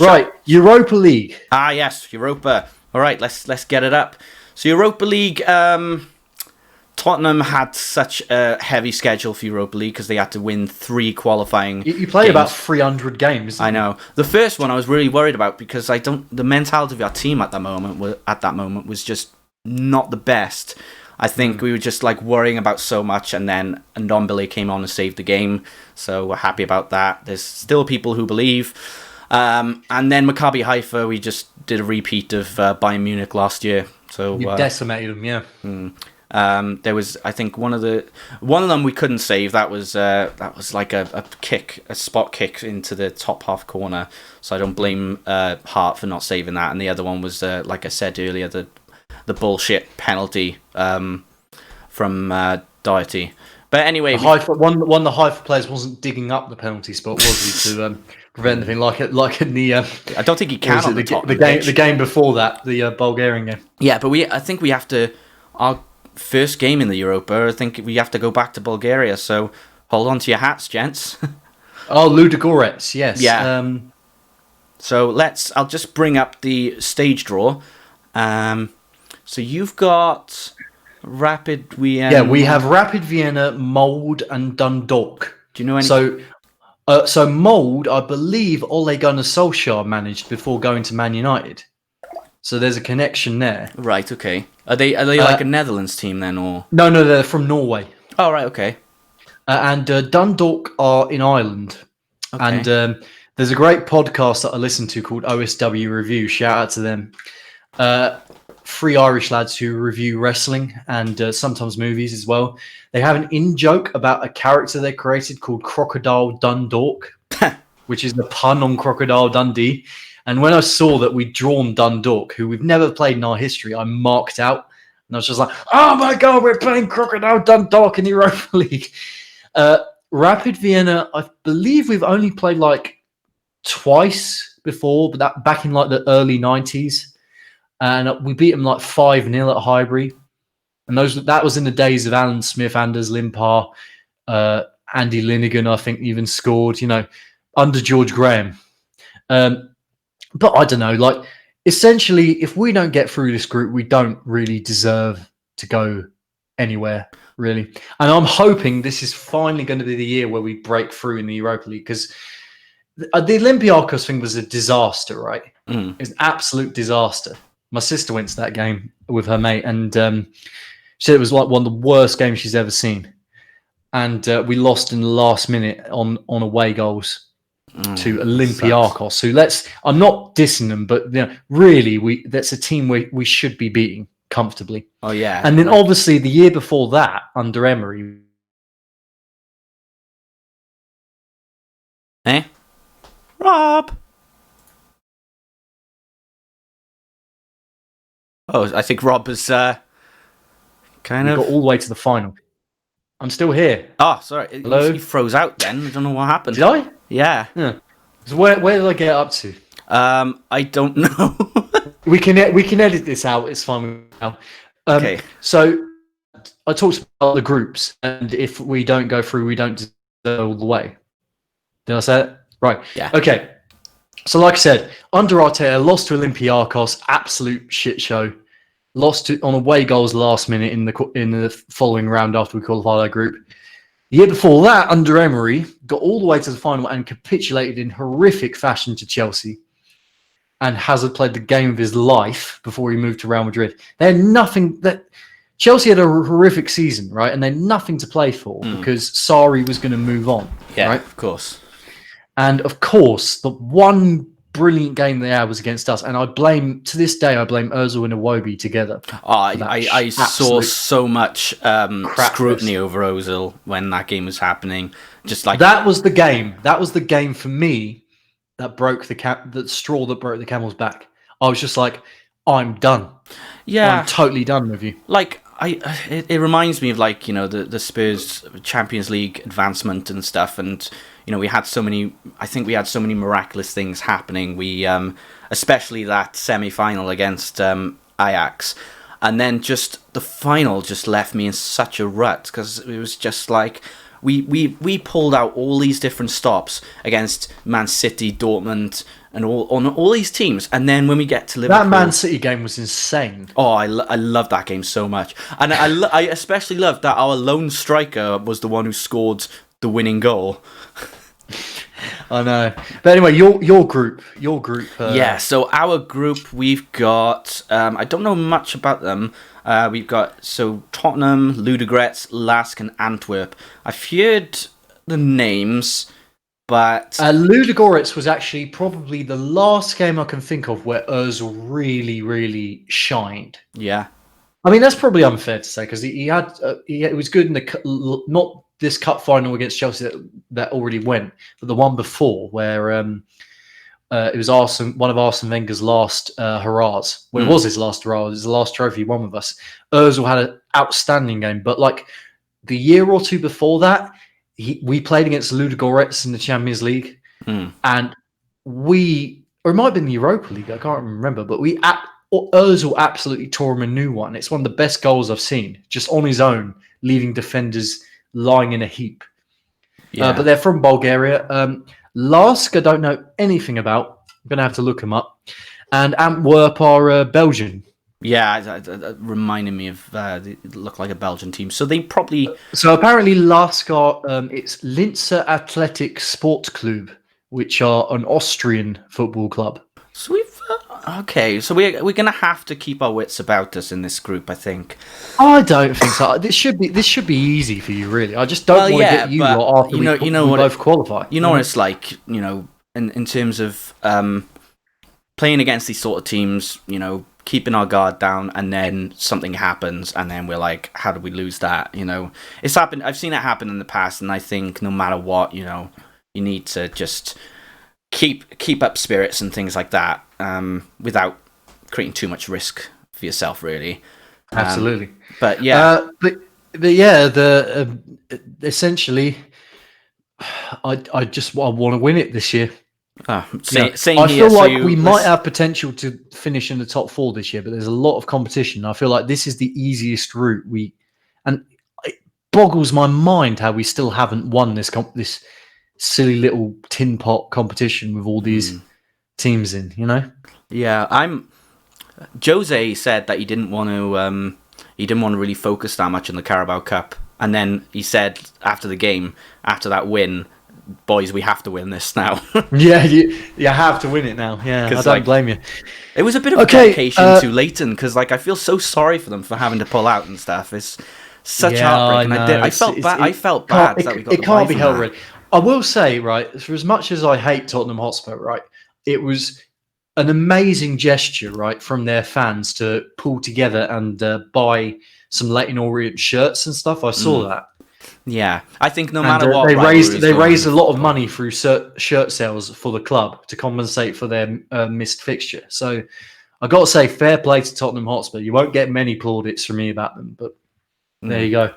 Right, Europa League. Ah, yes, Europa. All right, let's get it up. So Europa League, Tottenham had such a heavy schedule for Europa League because they had to win 3 qualifying You played games. about 300 games. I know. The first one I was really worried about because the mentality of our team at that moment was just not the best. I think we were just like worrying about so much, and then Ndombele came on and saved the game, so we're happy about that. There's still people who believe. And then Maccabi Haifa, we just did a repeat of Bayern Munich last year. So You decimated them, yeah. there was, I think, one of them we couldn't save. That was like a spot kick into the top half corner. So I don't blame Hart for not saving that. And the other one was, like I said earlier, the bullshit penalty from Doherty. But anyway, One of the Haifa players wasn't digging up the penalty spot, was he, to prevent anything like in the? I don't think he can on the game before that, the Bulgarian game. Yeah, but I think we have to. Our first game in the Europa, I think we have to go back to Bulgaria. So hold on to your hats, gents. Oh, Ludogorets, yes. Yeah. So I'll just bring up the stage draw. So you've got Rapid Vienna. Yeah, we have Rapid Vienna, Mold, and Dundalk. Do you know any? So Mold, I believe Ole Gunnar Solskjaer managed before going to Man United. So there's a connection there. Right. Okay. Are they like a Netherlands team then, or? No, they're from Norway. Oh, right. Okay. And Dundalk are in Ireland. Okay. And there's a great podcast that I listen to called OSW Review. Shout out to them. 3 Irish lads who review wrestling and sometimes movies as well. They have an in-joke about a character they created called Crocodile Dundalk, which is the pun on Crocodile Dundee. And when I saw that we'd drawn Dundalk, who we've never played in our history, I marked out. And I was just like, oh my God, we're playing Crocodile Dundalk in the Europa League. Rapid Vienna, I believe we've only played like twice before, but that back in like the early 90s. And we beat them like 5-0 at Highbury. And that was in the days of Alan Smith, Anders Limpar, Andy Linnigan, I think, even scored, under George Graham. But I don't know, like, essentially, if we don't get through this group, we don't really deserve to go anywhere, really. And I'm hoping this is finally going to be the year where we break through in the Europa League, because the Olympiacos thing was a disaster, right? It was an absolute disaster. My sister went to that game with her mate, and she said it was like one of the worst games she's ever seen. And we lost in the last minute on away goals to Olympiacos, who I'm not dissing them, but really that's a team we should be beating comfortably. Oh yeah. And then obviously the year before that, under Emery. Rob. Oh, I think Rob has got all the way to the final. I'm still here. Oh, sorry. Hello? He froze out then. I don't know what happened. Did I? Yeah. So where did I get up to? I don't know. we can edit this out. It's fine now. Okay. So I talked about the groups, and if we don't go through, we don't deserve all the way. Did I say it? Right. Yeah. Okay. So like I said, under Arteta, lost to Olympiacos, absolute shit show. Lost on away goals last minute in the following round after we qualified our group. The year before that, under Emery, got all the way to the final and capitulated in horrific fashion to Chelsea. And Hazard played the game of his life before he moved to Real Madrid. They had nothing. Chelsea had a horrific season, right? And they had nothing to play for because Sarri was going to move on. Yeah, right? Of course. And of course, the one brilliant game they had was against us. And to this day, I blame Ozil and Iwobi together. Oh, I saw so much scrutiny over Ozil when that game was happening. Just like that was the game. That was the game for me that broke the straw that broke the camel's back. I was just like, I'm done. Yeah, I'm totally done with you. Like it reminds me of like the Spurs Champions League advancement and stuff, and we had so many. I think we had so many miraculous things happening. We especially that semi-final against Ajax, and then just the final just left me in such a rut because it was just like we pulled out all these different stops against Man City, Dortmund, and on all these teams. And then when we get to Liverpool, That Man City game was insane. oh, I love that game so much, and I especially loved that our lone striker was the one who scored the winning goal. I know. But anyway, your group. Yeah, so our group, we've got, I don't know much about them. We've got, Tottenham, Ludogorets, Lask, and Antwerp. I've heard the names, but... Ludogorets was actually probably the last game I can think of where Ozil really, really shined. Yeah. I mean, that's probably unfair to say, because it was good in the... Not this cup final against Chelsea that already went, but the one before where it was one of Arsene Wenger's last hurrahs. Well, it was his last hurrah. It was the last trophy he won with us. Ozil had an outstanding game, but like the year or two before that, we played against Ludogorets in the Champions League, and or it might have been the Europa League. I can't remember, but Ozil absolutely tore him a new one. It's one of the best goals I've seen, just on his own, leaving defenders lying in a heap. Yeah. But they're from Bulgaria. Lask, I don't know anything about. I'm going to have to look them up. And Antwerp are Belgian. Yeah, reminding me of they look like a Belgian team. So they probably... So apparently Lask are... it's Linzer Athletic Sport Club, which are an Austrian football club. So we've... okay, so we're going to have to keep our wits about us in this group, I think. I don't think so. This should be easy for you, really. I just don't want to get you lot after we both qualify. You know what it's like, in terms of playing against these sort of teams, keeping our guard down, and then something happens, and then we're like, how did we lose that? It's happened. I've seen it happen in the past, and I think no matter what, you need to just keep up spirits and things like that, without creating too much risk for yourself, really. Absolutely. But yeah, but yeah, essentially, I want to win it this year. Same I here. feel like we might have potential to finish in the top 4 this year, but there's a lot of competition. I feel like this is the easiest route. And it boggles my mind how we still haven't won this silly little tin pot competition with all these teams in. Yeah, Jose said that he didn't want to really focus that much on the Carabao Cup, and then he said after the game, after that win, boys, we have to win this now. Yeah, you have to win it now. Yeah, I don't blame you. It was a bit of a dedication to Leighton, because I feel so sorry for them for having to pull out and stuff. It's such heartbreak. I felt bad. I felt bad that we got it can't be held really. I will say, right, for as much as I hate Tottenham Hotspur, right, it was an amazing gesture, right, from their fans to pull together and buy some Leyton Orient shirts and stuff. I saw that. Yeah, I think no matter what, they raised a lot of money through shirt sales for the club to compensate for their missed fixture. So I got to say, fair play to Tottenham Hotspur. You won't get many plaudits from me about them, but there you go.